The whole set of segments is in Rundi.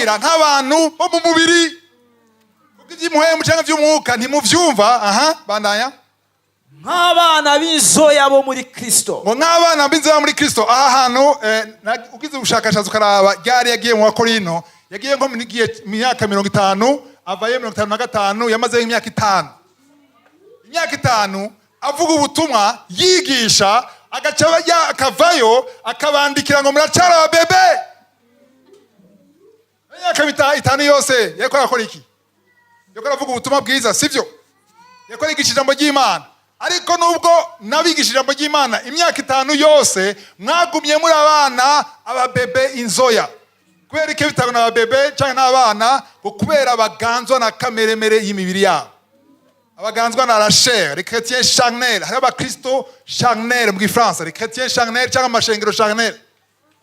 ndababwira nk'abantu bo mu mubiri kuko iby'umuhemu cyangwa iby'umwuka ntimuvyumva. Aha, bandanya. nk'abana b'inzoya bo muri Kristo. Ngo nk'abana b'inzoya muri Kristo. Aha hantu ugize ubushakashatsi ukaraba ryari yagiye mu Wakorino, yagiye nko mu myaka 50, avaye 55, yamaze imyaka 5. Imyaka 5 avuga ubutumwa, yigisha, akavayo akabandikira ngo muracara ababebe. Imyaka 5 yose yako akora iki? Yako avuga ubutumwa bwiza, sivyo? Yako yigisha ijambo ry'Imana. Ariko nubwo nabigisha ijambo ry'Imana imyaka 5 yose, mwagumye muri abana ababebe inzoya. Kubera iki bitagona ababebe cyangwa n'abana? Kubera baganzwa na kameremere y'imibiri yabo. Abaganzwa na la chair, les chrétiens charnels. Hari abakristo charnel mu Gifaransa, les chrétiens charnels cyangwa amashengero charnel.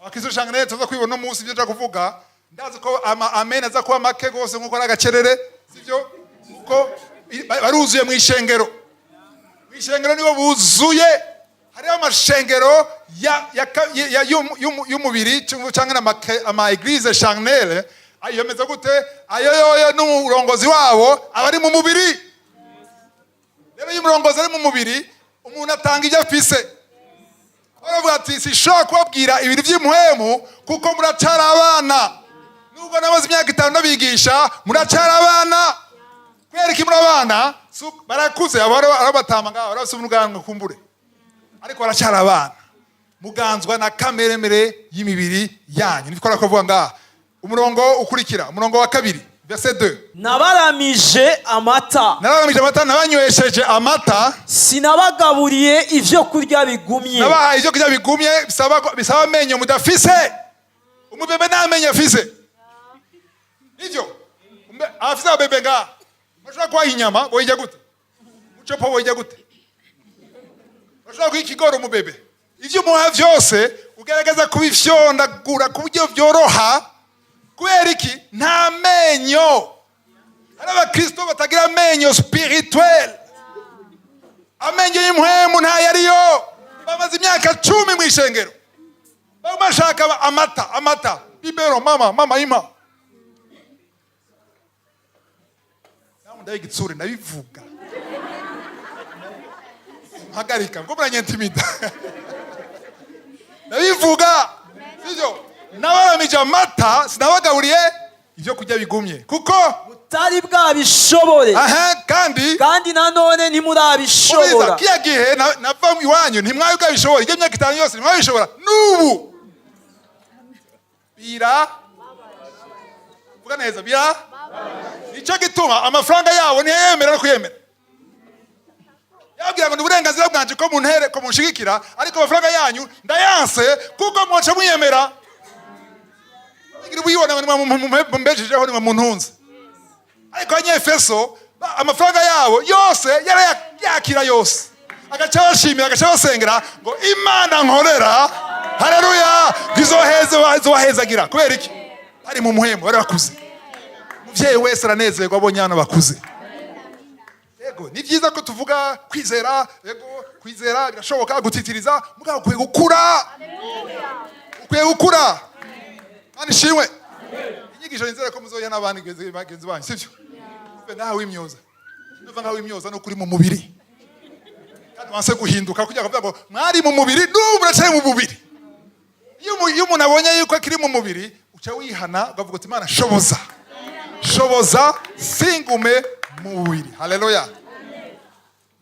Abakristo charnel tuza kwibona umunsi byo kuvuga. Ndazi ko amen aza kuba make gose nkuko ari agacerere, sivyo? Kuko baruzuye mu ishengero. Mu ishengero nibo buzuye. Hari amashengero y'umubiri cyangwa ama église charnel. Ayo meza gute? Ayo n'umurongozi wabo abari mu mubiri. Rero iyo umurongozi ari mu mubiri, umuntu atanga ibyo afise. Baravuga ati sishobora kubabwira ibintu by'umuhemu kuko muracara abana. Nubwo namaze imyaka 5 nabigisha, muracara abana. Kubera iki muri abana? Barakuze, arabatama ngaho, arasubunuganga kumbure. Ariko baracara abana. Muganzwa na kameremere y'imibiri yanyu. Niko arakuvuga ngaho. Umurongo ukurikira, umurongo wa 2. Verset 2. Nabaramije amata. Nabaramije amata, nabanywesheje amata. Sinabagaburiye ivyo kurya bigumye. Nabahaye ivyo kurya bigumye, bisaba amenyo mudafise. Umubebe namenyo afise. Ivyo. Afisa bebe nga. Bashaka kwa inyama, boyijya gute? Mucopo boyijya gute? Bashaka kwikigoro umubebe. Ivyo muha vyose ugerageza kubifyondagura kuburyo vyoroha. Kubera iki? Nta menyo. Hari abakristo batagira amenyo spirituel. Amenyo y'umuhemu nta yariyo. Bamaze imyaka 10 mu ishengero. Bamashaka amata. Bibero mama ima. Naunda igitsure nabivuga. Hagarika ngo muranyentimida. Nabivuga. Sivyo? Nabaramije amata, sinabagaburiye ivyo kurya bigumye kuko mutari bwabishobore. Aha, kandi nanone ntimurabishobora. Kiya gihe nava iwanyu ntimwayo bwabishobora. Iyo myaka 5 yose ntimwabishobora. Nubu bira vuga neza bira nicyo gituma amafaranga yabo ntiyemera no kuyemera. Yabwira ngo uburenganzira bwanje ko muntere ko munshigikira, ariko amafaranga yanyu ndayanse kuko mwaca muyemera. Ngira ubuyibona mumbejejeho ni muntunze. Ariko Efeso amafaranga yabo yose yakira yose. Agaca bashimira, agaca basengera ngo Imana nkorera, haleluya, bizohezagira. Kubera iki? Ari mu muhemu, bari bakuze. Muvyeyi wese aranezerwa abonye abana bakuze. Yego, ni byiza ko tuvuga kwizera, yego, kwizera birashoboka gutitiriza, mugabo ukwiye gukura. Haleluya. Ukwiye gukura. Anishimwe. Inyigisho nzere ko muzoya n'abandi bagenzi banyu, sivyo? Nawe w'imyoza. Nuva ngaho w'imyoza no kuri mu mubiri. Kandi wanse guhinduka kujya kuvuga ngo mwari mu mubiri, muracaye mu mubiri. Iyo umuntu abonye yuko akiri mu mubiri, uca wihana ukavuga uti Imana shoboza singume mu mubiri. Haleluya.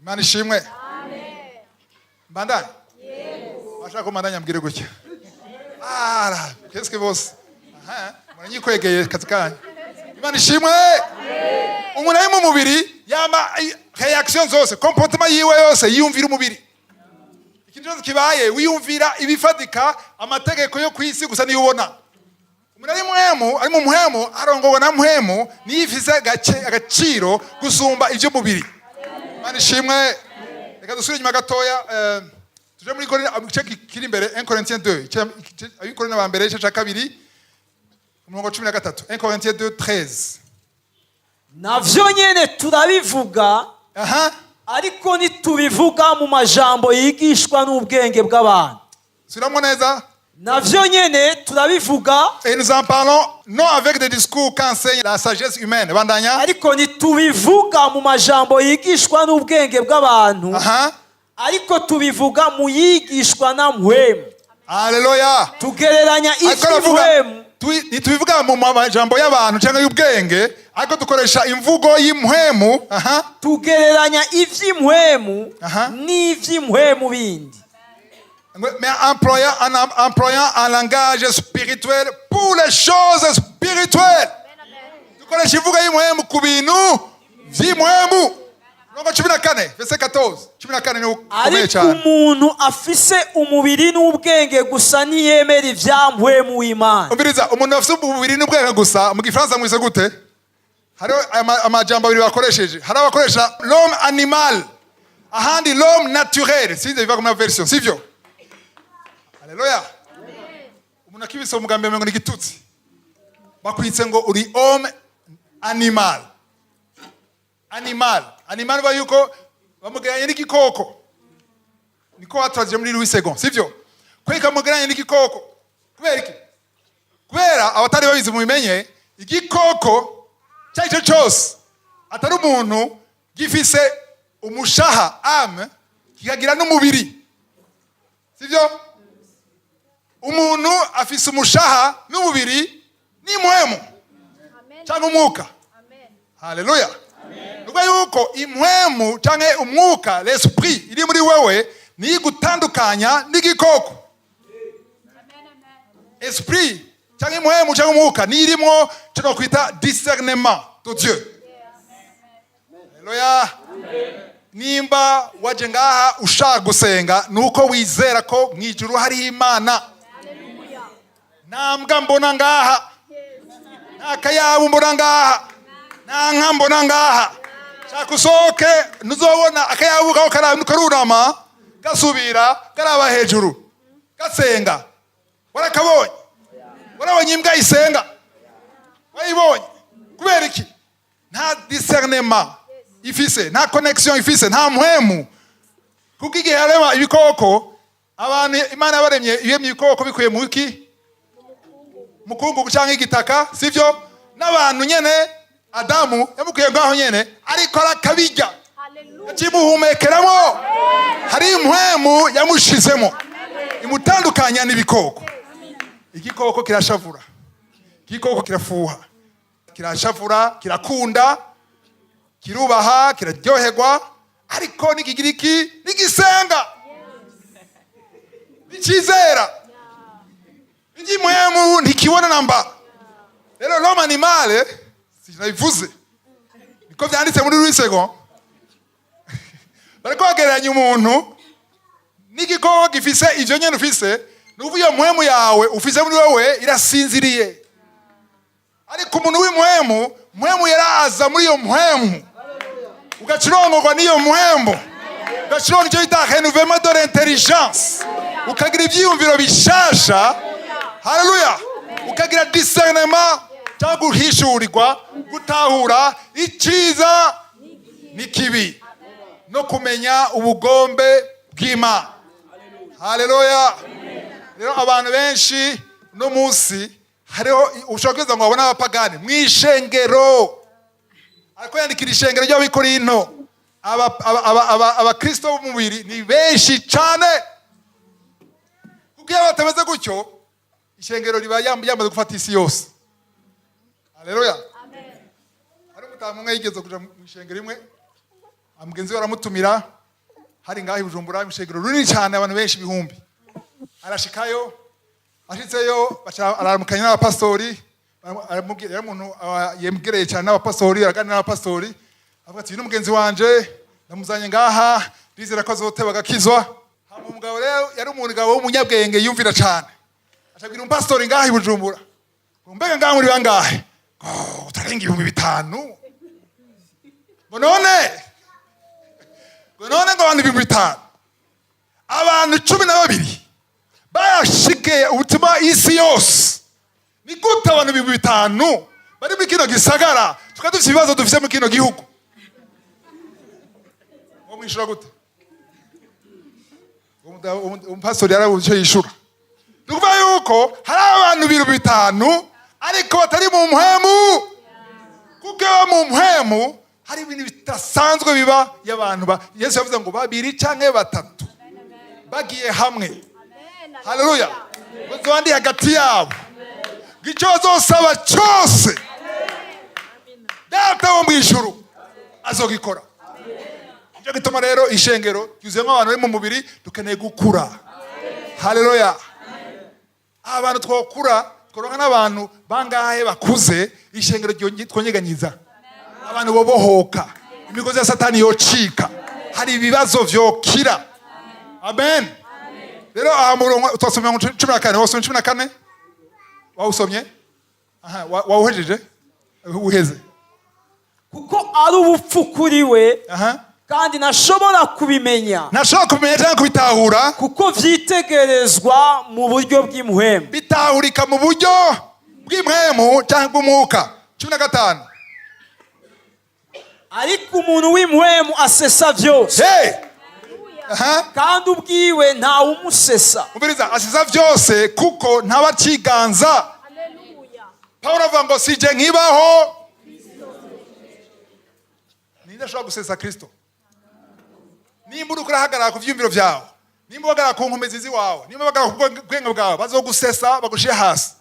Imana ishimwe. Amen. Bandanye. Yego. Bashaka ko mandanya mbwire gutya. Qu'est-ce que vous? Mwanyikwegeye kazi kanyu. Imana ishimwe. Umuntu ari mu mubiri yama reaction zose, comportement yiwe yose yiyumvira umubiri. Ikintu cyose kibaye wiyumvira ibifatika amategeko yo kwisi gusa niyo ubona. Umuntu ari mu muhemu arongorwa na muhemu niyifise agaciro gusumba ivyo mubiri. Imana ishimwe. Reka dusubire nyuma gatoya. Tuje muri igice kiri imbere 1 Corinthiens 2. Abikorera n'abambere igice cya 2. Umurongo 13. 1 Corinthiens 2:13. Navyo nyene turabivuga. Aha. Ariko nitubivuga mu majambo yigishwa n'ubwenge bw'abantu. Subiramwo neza. navyo nyene turabivuga, Et nous en parlons non avec des discours qu'enseigne la sagesse humaine. Bandanya. ariko ntitubivuga mu majambo yigishwa n'ubwenge bw'abantu, ariko tubivuga mu yigishwa na mpwemu. Haleluya. Tugereranya ivy'impwemu. Ntitubivuga mu majambo y'abantu cyangwa y'ubwenge, ariko dukoresha imvugo y'impwemu. Tugereranya ivy'impwemu n'ivy'impwemu bindi. Mais employant un langage spirituel pour les choses spirituelles. Dukoresha imvugo y'impwemu ku bintu vy'impwemu. Nuko 14 verset 14. 14 ni ukomeye cyane. Ariko umuntu afise umubiri n'ubwenge gusa niyemera ivya mpwemu w'Imana. Umviriza, umuntu afise umubiri n'ubwenge gusa, mu Gifaransa mwise gute? Hariho amajambo abiri bakoresheje. Hari abakoresha l'homme animal, ahandi l'homme naturel. Si biva comme version, sivyo? Haleluya. Umuntu akibise umugambi ngo ni gitutsi. Bakwitse ngo uri homme animal. Animal ba yuko bamugeranye n'igikoko. Niko watwaje muri Louis II, sivyo? Kweka mugeranye n'igikoko. Kubera iki? Kubera abatari babizi mu bimenye, igikoko cyacyo cyose atari umuntu gifise umushaha ame kikagira n'umubiri. Sivyo? Umuntu afise umushaha n'umubiri n'impwemu. Cyangwa umwuka. Haleluya. Nuko yuko impwemu canke umwuka, l'esprit iri muri wewe ni gutandukanya n'igikoko. Esprit canke impwemu canke umwuka ni irimo cyo kwita discernement de Dieu. Haleluya. Nimba waje ngaha ushaka gusenga nuko wizera ko mwijuru hari Imana. Nambwa mbona ngaha. Nakayabu mbona ngaha. Nanka mbona ngaha. Shakusoke nuzobona akayabu kaho karunama gasubira karaba hejuru gasenga. Warakabonye. Warabonye imbwa isenga. Wayibonye. Kubera iki? Nta discernement ifise, nta connection ifise, nta mpwemu. Kuko igihe harema ibikoko, abantu Imana yabaremye ibemye ibikoko bikuye mu iki? Mukungugu canke igitaka, sivyo? N'abantu nyene Adamu yamukuye ngaho nyene ariko arakabijya. Yacimuhumekeramo. Hari impwemu yamushizemo. Imutandukanya n'ibikoko. Igikoko kirashavura. Igikoko kirafuha. Kirashavura, kirakunda, kirubaha, kiraryoherwa, ariko nikigira iki? Nigisenga. Nikizera. Impwemu ntikibona namba. Rero l'homme animal sinabivuze. Niko byanditse muri Louis II. Bariko bagereranya umuntu n'igikoko gifise ivyo nyene ufise, nubu iyo mpwemu yawe ufise muri wewe irasinziriye. Ariko umuntu mpwemu yaraza muri iyo mpwemu. Ugacirongorwa n'iyo mpwemu. Ugacironga icyo bita renouvellement de l'intelligence. Ukagira ivyiyumviro bishasha. Haleluya. Ukagira discernement cyangwa guhishurirwa, gutahura iciza n'ikibi no kumenya ubugombe bw'Imana. Haleluya. Rero abantu benshi no munsi hariho ushobora ngo babona abapagani mwishengero, ariko yandikira ishengero ry'Abikorinto. Abakristo b'umubiri ni benshi cyane. Kuko iyo batameze gutyo ishengero riba yamaze gufata isi yose. Haleluya. Amen. Hari umutamu umwe yigeze kuja mu ishengero imwe, amugenzi we aramutumira, hari ngaho Bujumbura mu ishengero runini cyane abantu benshi bihumbi. Arashikayo, ashitseyo araramukanya n'abapastori, aramubwira umuntu yemgereye cyane n'abapastori, araganira n'abapastori, avuga ati n'umugenzi wanje ndamuzanye ngaha, ndizera ko azoteba agakizwa. Hama umugabo rero yari umugabo w'umunyabwenge yumvira cyane. Acabwira umupastori ngaho i Bujumbura, mbega ngaho muri bangahe? Utarenga 5,000. Ngo none ngo abantu 5,000. Abantu 12 bayashike ubutumwa isi yose. Ni gute abantu 5,000 bari mu kino gisagara tukadufite ibibazo dufite mu kino gihugu? Ngo mwishura gute? Umupastori yarabuze icyo yishura. Nukuvuga yuko hari abantu biro bitanu ariko batari mu mpwemu. Kuko mu mpwemu hari ibintu bitasanzwe biba y'abantu Yesu yavuze ngo babiri canke batatu bagiye hamwe. Haleluya. Bazobandi hagati yabo. Gico bazosaba cyose Data wo mwijuru azogikora. Nicyo gituma rero ishengero yuzuyemo abantu bari mu mubiri dukeneye gukura. Haleluya. Abantu twokura tworonka n'abantu bangahe bakuze ishengero twonyeganyiza. Abantu bobohoka. Imigozi ya Satani yocika. Hari ibibazo vyokira. Amen. Rero aha murongo twasomye mu 14 wasomye 14 wawusomye? Aha wawuhejeje? Uheze. Kuko ari ubupfu kuri we kandi ntashobora kubimenya. Ntashobora kubimenya cyangwa kubitahura kuko vyitegerezwa mu buryo bw'impwemu. Bitahurika mu buryo bw'impwemu cyangwa bw'umwuka. 15. Ariko umuntu w'impwemu asesa vyose. Kandi ubwiwe nta umusesa. Ubiriza asesa vyose kuko ntabaciganza. Paulo avuga ngo sije nkibaho. Nindashobora gusesa Kristo. Nimba uri kurahagarara ku vyumviro vyawe, nimba uhagarara ku nkomezi ziwawe, nimba uhagarara ku bwenge bwawe, bazogusesa bagushiye hasi.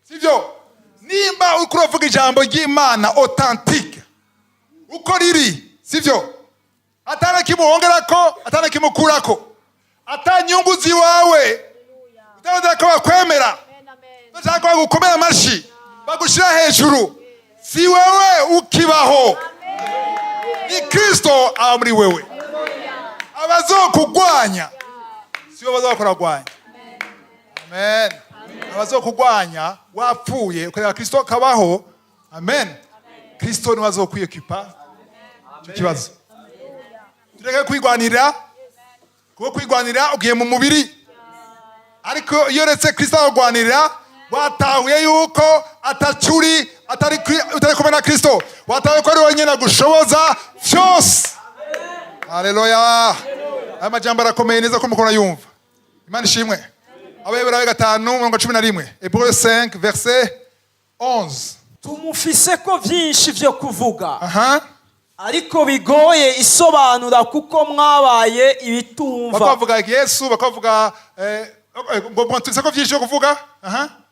Sivyo? Nimba uri kuravuga ijambo ry'Imana authentique uko riri, sivyo? Atana kimuhongerako, atana kimukurako, atanyungu ziwawe, utaza ko bakwemera, utaza ko gukomera amashi, bagushira hejuru, si wewe ukibaho, ni Kristo amri wewe. Abazokugwanya si wewe bazokuragwanya. Amen. Abazokugwanya wapfuye ukareka Kristo kabaho. Amen. Kristo ni wazokwiyekipa cyo kibazo. Tureke kwigwanira, kuko kwigwanira ugiye mu mubiri. Ariko iyo retse Kristo agwanira watahuye yuko atacuri utari kumwe na Kristo. Watahuye ko ari wenyine gushoboza vyose. Haleluya. Amajambo arakomeye neza ko mukora yumva. Imana ishimwe. Abaheburayo 5:11. Hébreux 5 verset 11. Tumufise ko vyinshi vyo kuvuga. Ariko bigoye isobanura kuko mwabaye ibitumva. Bakavuga Yesu, bakavuga ngo tumufise ko vyinshi vyo kuvuga.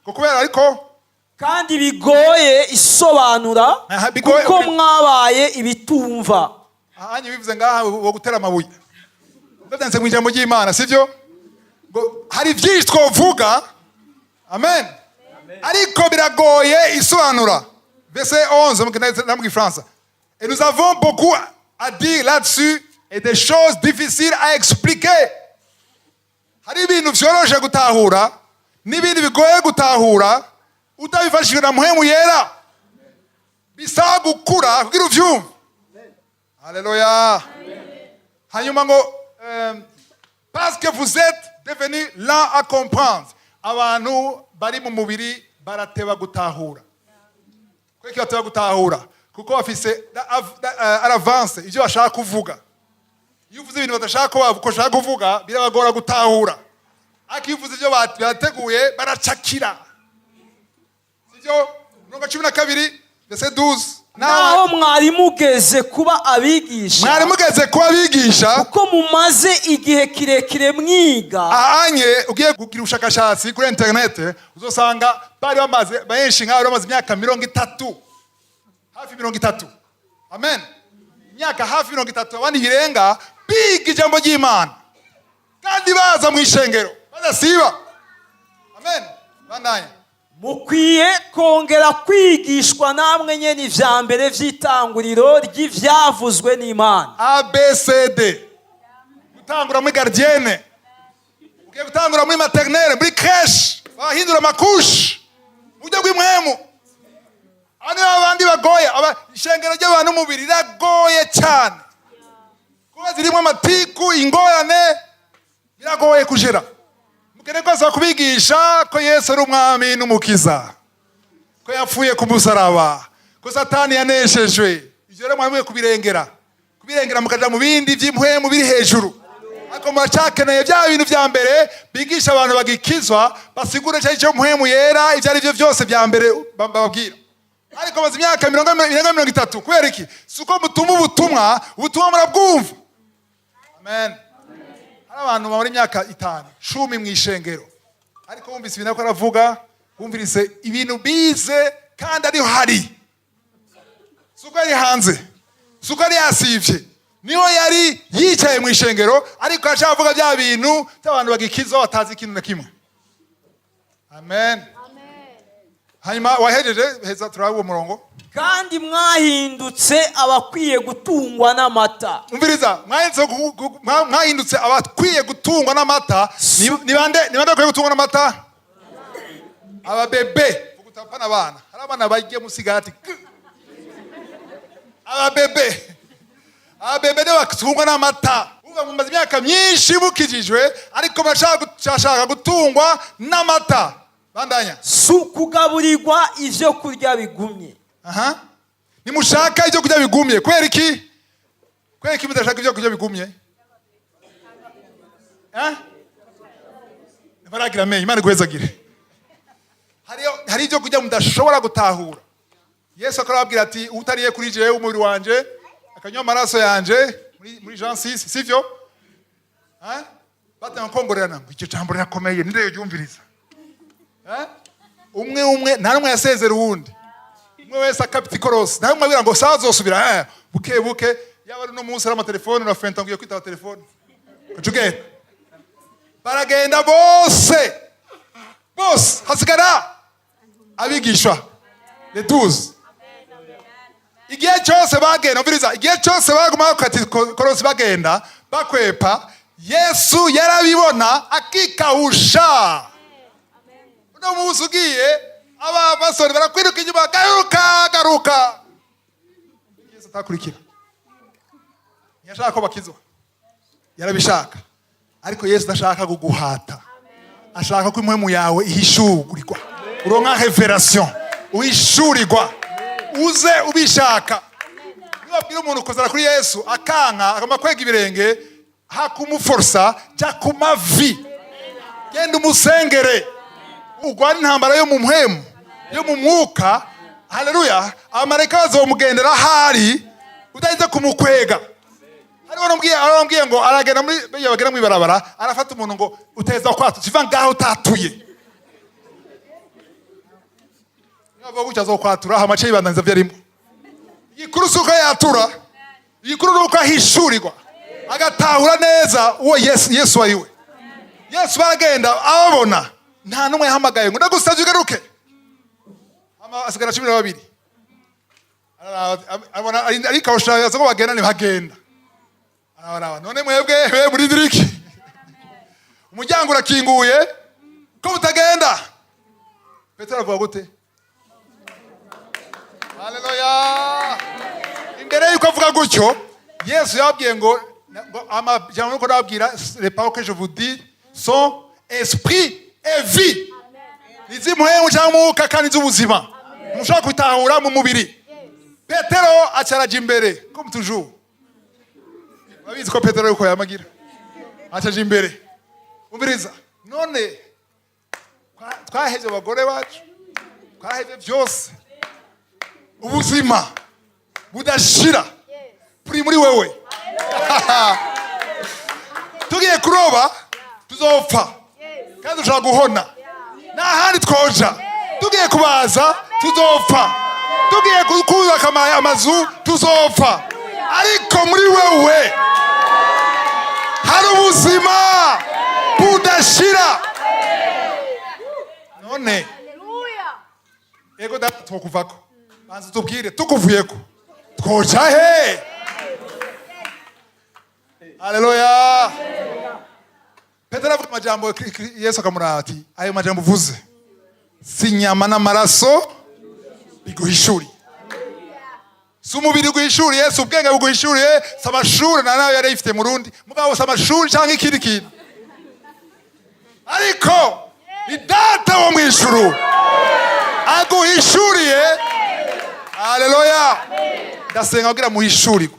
Kubera ariko kandi bigoye isobanura kuko mwabaye ibitumva. Hanyuma bivuze ngaha wo gutera amabuye. Ndadanse mu ijambo ry'Imana, sivyo? Ngo hari vyinshi twovuga. Amen. Ariko biragoye isobanura. Verset 11 mu Gifaransa. Et nous avons beaucoup à dire là-dessus et des choses difficiles à expliquer. Hari ibintu vyoroshe gutahura n'ibindi bigoye gutahura utabifashijwe na mpwemu yera. Bisaba gukura kugira uvyumve. Alléluia. Hanyuma ngo parce que vous êtes devenus lents à comprendre. Abantu bari mu mubiri barateba gutahura. Kweki bateba gutahura kuko bafise aravance ivyo bashaka kuvuga. Iyo uvuze ibintu badashaka ko ushaka kuvuga birabagora gutahura. Akivuze ivyo bateguye baracakira. Sivyo? 12 verset 12. Naho mwari mugeze kuba abigisha. Mwari mugeze kuba abigisha. Uko mumaze igihe kirekire mwiga. Ahanye ugiye kugira ubushakashatsi kuri internet uzosanga bari bamaze benshi nk'abo bamaze imyaka 30. Hafi 30. Amen. Imyaka hafi 30 abandi birenga biga ijambo ry'Imana. Kandi baza mu ishengero. Badasiba. Amen. Bandanya. Mukwiye kongera kwigishwa namwe nyene ivya mbere vy'itanguriro ry'ivyavuzwe n'Imana. ABCD. Gutangura muri gardienne. Ugiye gutangura muri maternelle, muri crèche, bahindura amakushi. Ujye gwimwemu. Ani abandi bagoye, ishengero ry'abantu mubiri ragoye cyane. Kuba zirimo amatiku, ingorane biragoye kujera. Mukene kwaza kubigisha ko Yesu ari umwami n'umukiza. Ko yapfuye ku musaraba. Ko Satani yaneshejwe. Ivyo rero mwamwe kubirengera. Kubirengera mukaja mu bindi vy'impwemu biri hejuru. ariko muracakeneye bya bintu vya mbere bigisha abantu bagikizwa, basigure cyo mpwemu yera, ibyo ari byo byose vya mbere bababwira. Ariko bazi imyaka 30 kubera iki? Suko mutuma ubutumwa murabwumva. Amen. Hari abantu bari imyaka 5, 10 mu ishengero, ariko wumvise ibintu ko aravuga, wumvise ibintu bize kandi ariho hari. Suko ari hanze, suko ari yasivye, niho yari yicaye mu ishengero, ariko acavuga bya bintu by'abantu bagikiza batazi ikintu na kimwe. Amen. Hanyuma wahejeje heza turabe uwo murongo. Kandi mwahindutse abakwiye gutungwa n'amata. Umviriza, mwahindutse abakwiye gutungwa n'amata. Ni bande bakwiye gutungwa n'amata? Ababebe. Kugutapana abana. Hari abana bagiye musigati. Ababebe ne bakutungwa n'amata. Uva mu imyaka myinshi bukijijwe, ariko bashaka gutungwa n'amata. Bandanya. Sukugaburirwa ivyo kurya bigumye. Nimushaka ivyo kurya bigumye. Kwera iki? Kwera iki mudashaka ivyo kurya bigumye? Baragira me, Imana guhezagire. Hari ivyo kurya mudashobora gutahura. Yesu akarababwira ati utariye kuri jewe umubiri wanje, akanywa amaraso yanje muri Jean 6, sivyo? Batamukongorerana ngo icyo jambo rirakomeye ninde yumviriza. Umwe nta numwe yasezera uwundi. Umwe wese akapita ikorosi. Nta numwe abwira ngo sazosubira buke yaba ari no munsi ari amatelefone na fenta ngiye kwitaba telefone. Kucugenda. Baragenda bose hasigara abigishwa les 12. Igihe cyose bagenda, umviriza, igihe cyose baguma bakati korosi bagenda bakwepa, Yesu yarabibona akikahusha. No munsi ugiye aba basore barakwiruka inyuma, garuka. Yesu atakurikira. Yashaka ko bakizwa. Yarabishaka. Ariko Yesu ndashaka kuguhata. Ashaka ko impwemu yawe ihishurirwa. Uronka revelation. Uhishurirwa. Uze ubishaka. Niba umuntu kozara kuri Yesu akanka akamakwega ibirenge, hakumuforsa ja kumavi. Genda umusengere. Ugwara intambara yo mu mpwemu, yo mu mwuka. Haleluya. Amareka bazomugendera hari udahise kumukwega. Arambwiye ngo aragenda muri bagera mu barabara, arafata umuntu ngo uteza kwatu kiva ngaho utatuye. Niba gucya zo kwatura hamace ibandanza byarimo. Igikuru suko yatura, igikuru nuko ahishurirwa, agatahura neza uwo Yesu wariwe. Yesu baragenda ababona, nta numwe yahamagaye ngo ndagusabye ugaruke. Asigara 12. Abona ari kawusha zo bagenda ni bagenda. None mwebwe muri diriki. Umuryango urakinguye ko utagenda. Petero avuga gute? Haleluya. Imbere yuko avuga gutyo, Yesu yabwiye ngo amajambo ko nabwira les paroles que je vous dis sont esprit et vie. Nizimwe mucamuka kandi z'ubuzima. Mushaka kwitahura mu mubiri. Petero acaraje imbere comme toujours. Babizi ko Petero yuko yamagira. Acaje imbere. Umviriza. None twaheze abagore bacu. Twaheze byose. Ubuzima budashira puri muri wewe. Tugiye kuroba tuzopfa. Kandi ushaka guhona. Na handi twoja. Tugiye kubaza tuzopfa. Tugiye kubaka amazu tuzopfa. Ariko muri wewe hari ubuzima budashira. None ego data twokuvako. Banza tubwire tukuvuyeko. Twoja he? Haleluya. Petero avuga amajambo Yesu akamuraba ati ayo majambo uvuze si nyama n'amaraso biguhishuri. Si umubiri guhishuri Yesu, ubwenge buguhishuriye, si amashuri nayo yari yifite mu rundi mugabo si amashuri cyangwa ikindi kintu. Ariko ni data wo mu ijuru aguhishuriye. Haleluya. Ndasenga kugira muhishurirwe.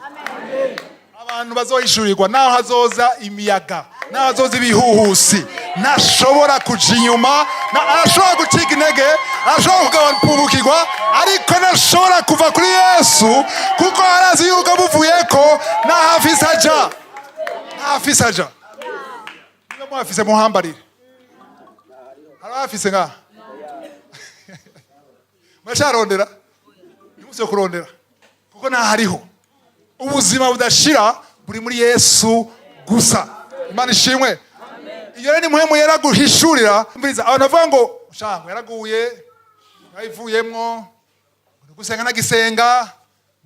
abantu bazohishurirwa naho hazoza imiyaga, naho hazoza ibihuhusi, ntashobora kuja inyuma, arashobora gucika intege, arashobora kugabanyukirwa, ariko ntashobora kuva kuri Yesu kuko arazi yuko amuvuyeko naho afise aja. Naho afise aja. Niba muhafise muhambarire. Hari abafise ngaha? Muracarondera? Ntimuze kurondera kuko naho hariho ubuzima budashira buri muri Yesu gusa. Imana ishimwe. Iyo ni muhemu yaraguhishurira. Mbiriza abantu bavuga ngo shango yaraguye, yayivuyemwo, gusenga nagisenga,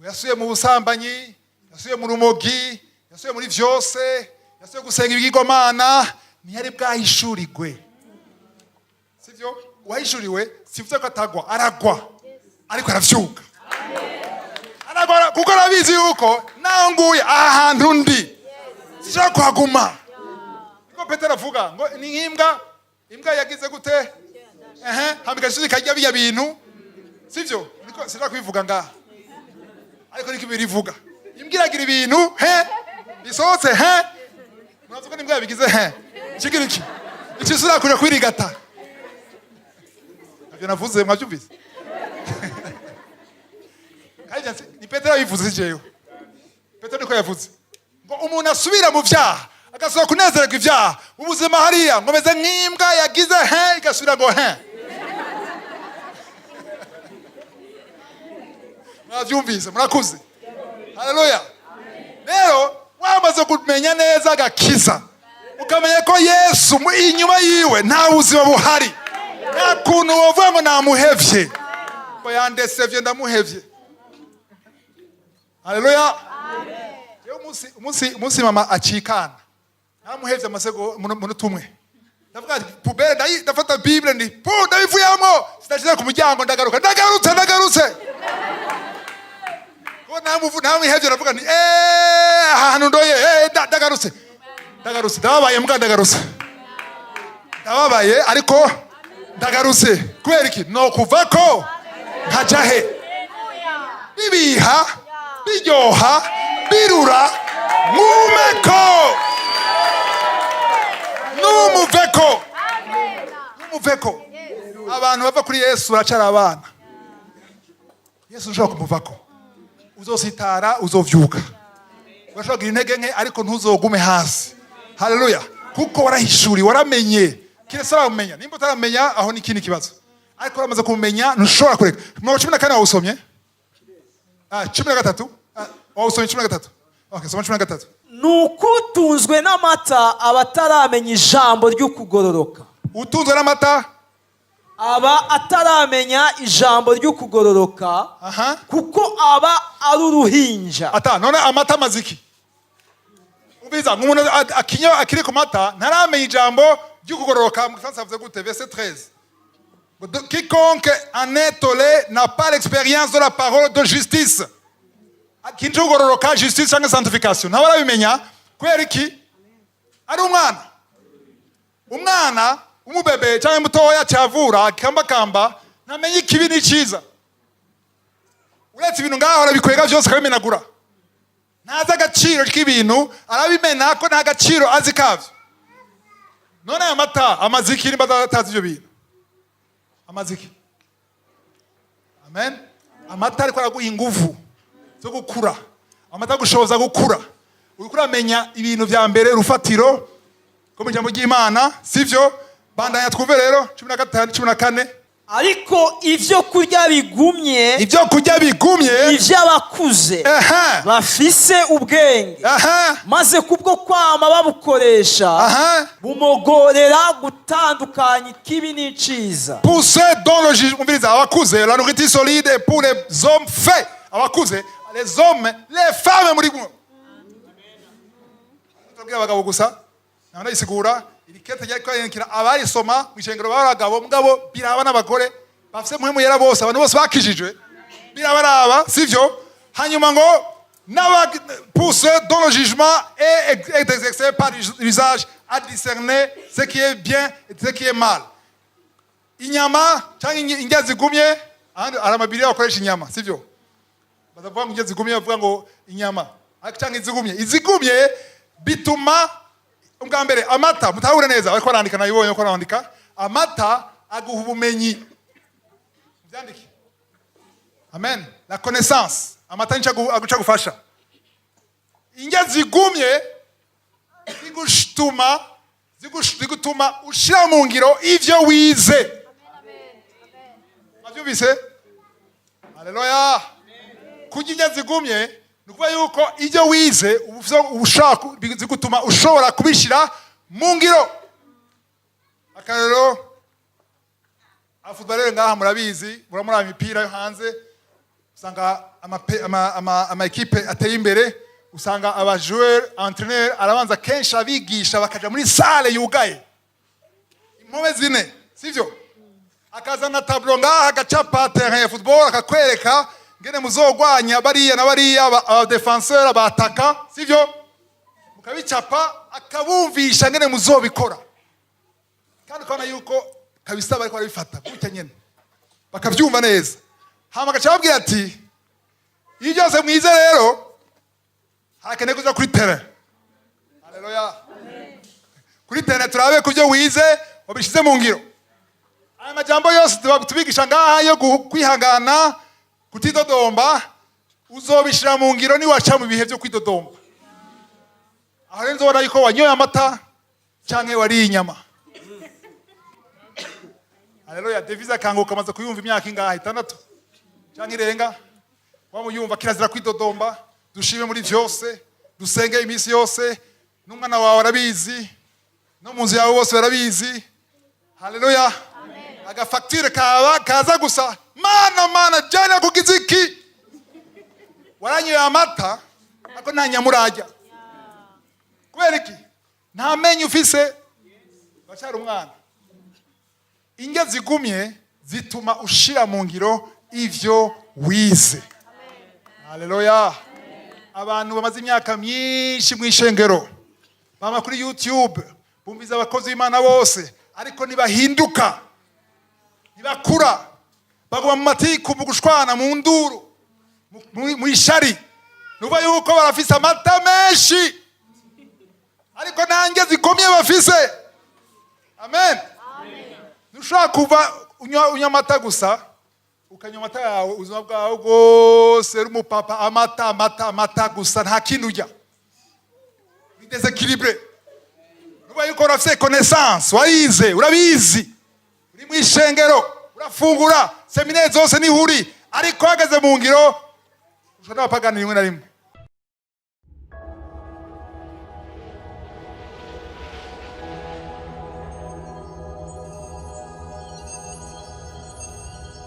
yasuye mu busambanyi, yasuye mu rumogi, yasuye muri vyose, yasuye gusenga ibigirwamana, ntiyari bwahishurirwe. Sivyo? Uwahishuriwe sivuze ko atagwa, aragwa, ariko aravyuka. Aragwa kuko arabizi yuko naho nguye ahantu ndi sija kuhaguma. Niko Petero avuga ngo ni nk'imbwa, imbwa yagize gute? Hambika shuri kajya biya bintu. Sivyo? Niko sija kwivuga ngaha. Ariko niko birivuga. Imbwa iragira ibintu, bisohotse, muravuga n'imbwa yabigize, kigira iki? Ikisura kure kwirigata. Navyo navuze mwabyumvise. Kaje ni Petero yivuze jeyo. Petero niko yavuze. Ngo umuntu asubira mu vyaha, agasubira kunezererwa ivyaha, ubuzima hariya ngomeze nk'imbwa yagize igasubira ngo mwavyumvise, murakuze. Haleluya. Rero wamaze kumenya neza agakiza, ukamenya ko Yesu inyuma yiwe nta buzima buhari. Nta kuntu wovuga ngo namuhevye, ngo yandesevye ndamuhevye. Haleluya. Umunsi mama acikana, naramuhevye amasego munota umwe. Ndavuga pubere ndafata Bible ndabivuyamo, sinashyize ku muryango ndagarutse. Ko namuhevye ndavuga nti ahantu ndoye ndagarutse. Ndababaye mbwa ndagarutse. Ndababaye ariko ndagarutse. Kubera iki? No kuvako nkaja he. Bibiha, biryoha, birura, numuveko. Abantu bava kuri Yesu baracara abana. Yesu ushobora kumuvako. Uzositara, uzovyuka. Urashobora kugira intege nke ariko ntuzogume hasi. Haleluya. Kuko warahishuri, waramenye. Kirasa baramenya. Nimba utaramenya aho ni ikindi kibazo. Ariko uramaze kumenya ntushobora kureka. Mu 14 wawusomye? 13? Wawusomye 13? Okay, soma 13. Nukutunzwe n'amata abataramenya ijambo ry'ukugororoka. Utunzwe n'amata aba ataramenya ijambo ry'ukugororoka, kuko aba ari uruhinja. None amata maziki? Ubiza nk'umuntu akinya akiri ku mata ntaramenya ijambo ry'ukugororoka. Mu Gifaransa bavuze gute? Verset 13. Quiconque en est tolé n'a pas l'expérience de la parole de justice. Kintu kugororoka, justice cyangwa sanctification ntabwo arabimenya. Kubera iki? Ari umwana umubebe cyangwa mutoya cyavura akambakamba namenye ikibi n'icyiza. Uretse ibintu ngaho arabikwega byose akabimenagura. Ntazi agaciro k'ibintu, arabimena ko nta gaciro azi kavyo. None aya mata amaziki nimba atazi ibyo bintu. Amaziki. Amen. Amata ariko araguha inguvu zo gukura. Amata gushoboza gukura. Uriko uramenya ibintu vya mbere rufatiro ko mu jambo ry'Imana, sivyo? Bandanya twumve rero 15 14. Ariko ivyo kurya bigumye ivy'abakuze bafise ubwenge, maze kubwo kwama babukoresha bumogorera gutandukanya ikibi n'iciza. Pour ceux dont le jugement, abakuze, la nourriture solide est pour les hommes faits. Abakuze, les hommes, les femmes muri gumwe. Tubwira abagabo gusa, nabona isigura irikete ryako yenkira abari soma mwishengero baragabo mugabo biraba n'abagore bafise muhemu yera bose, abantu bose bakijijwe birabaraba, sivyo? Hanyuma ngo pour ceux dont le jugement est exercé par l'usage à discerner ce qui est bien et ce qui est mal. Inyama cyangwa indya zigumye, aramabiri bakoresha inyama, sivyo? Badavuga ngo indya zigumye bavuga ngo inyama. cyangwa izigumye bituma ubwa mbere amata mutahure neza ariko arandika nabibonye ko arandika amata aguha ubumenyi byandike amen la connaissance amata nico aguca gufasha indya zigumye zigutuma ushira mu ngiro ivyo wize avyumvise haleluya kurya indya zigumye nukuba yuko ivyo wize ushaka zigutuma ushobora kubishira mu ngiro akarero abafutubarere ngaha murabizi muramura imipira yo hanze usanga ama equipe ateye imbere usanga aba joueur entraîneur arabanza kenshi abigisha bakaja muri salle yugaye impome zine sivyo akazana tableau ngaha agacapa terrain ya football akakwereka ngene muzogwanya bariya na bariya aba defenseur abataka sivyo mukabicapa akabumvisha ngene muzobikora kandi ukabona yuko kabisa bariko barabifata gutya nyene bakavyumva neza hama agacababwira ati iyo byose mwize rero harakeneye kuja kuri terrain haleluya kuri terrain turabe kuvyo wize wabishize mu ngiro aya majambo yose tubigisha ngaha yo kwihangana kutidodomba uzobishira mu ngiro ni waca mu bihe byo kwidodomba aho rero nzobona yuko wanyoye amata canke wari inyama haleluya David akanguka amaze kuyumva imyaka ingaha 6 canke irenga wamuyumva kirazira kwidodomba dushime muri vyose dusenge imisi yose n'umwana wawe arabizi no munzu yawe bose barabizi haleluya aga facture kaza gusa mana jana kukiziki waranyoye amata ako nta nyamurajya kubera iki nta menyo ufise bacari umwana indya zigumye zituma ushira mu ngiro ivyo wize haleluya abantu bamaze imyaka myinshi mw'ishengero bama kuri YouTube bumviza abakozi b'Imana bose ariko nibahinduka nibakura bagwa mu matiku mu gushwana mu nduru mu ishari nuba yuko barafise amata menshi ariko nange zikomye bafise amen nushaka kuva unywa amata gusa ukanywa amata yawe ubuzima bwawe bwose uri umupapa amata gusa nta kintu urya ni deséquilibré nuba yuko urafise connaissance warize urabizi uri mw'ishengero urafungura seminaire zose nihuri ariko hagaze mu ngiro ushobora n'abapagani rimwe na rimwe